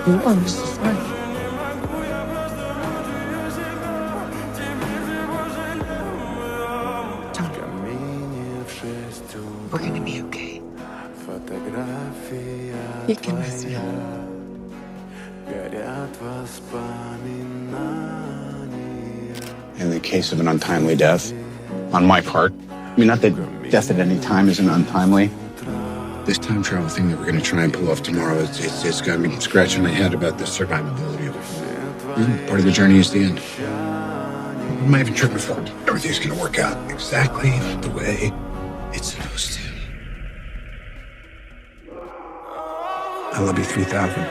You understand? We're gonna be okay. You can miss me. In the case of an untimely death, on my part, I mean, not that death at any time isn't untimely. This time travel thing that we're going to try and pull off tomorrow, it's got me scratching my head about the survivability of it. Part of the journey is the end. What am I even tripping for? Everything's going to work out exactly the way it's supposed to. I love you 3000.